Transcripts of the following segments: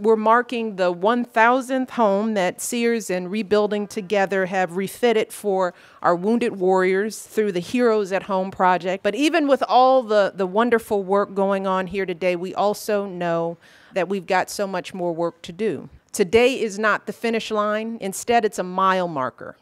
We're marking the 1,000th home that SEARS and Rebuilding Together have refitted for our wounded warriors through the Heroes at Home project. But even with all the wonderful work going on here today, we also know that we've got so much more work to do. Today is not the finish line. Instead, it's a mile marker.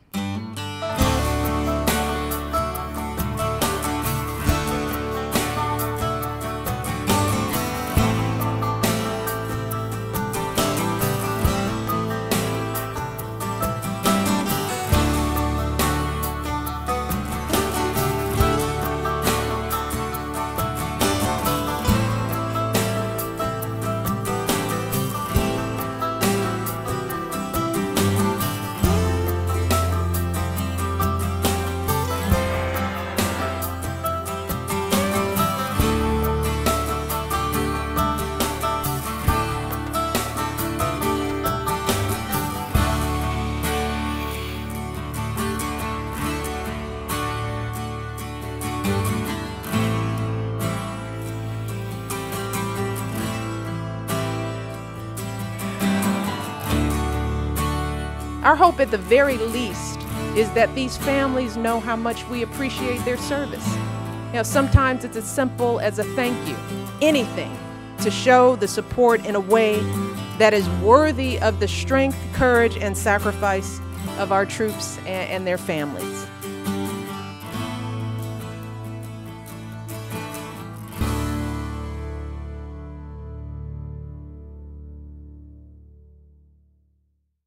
Our hope at the very least is that these families know how much we appreciate their service. You know, sometimes it's as simple as a thank you, anything to show the support in a way that is worthy of the strength, courage, and sacrifice of our troops and their families.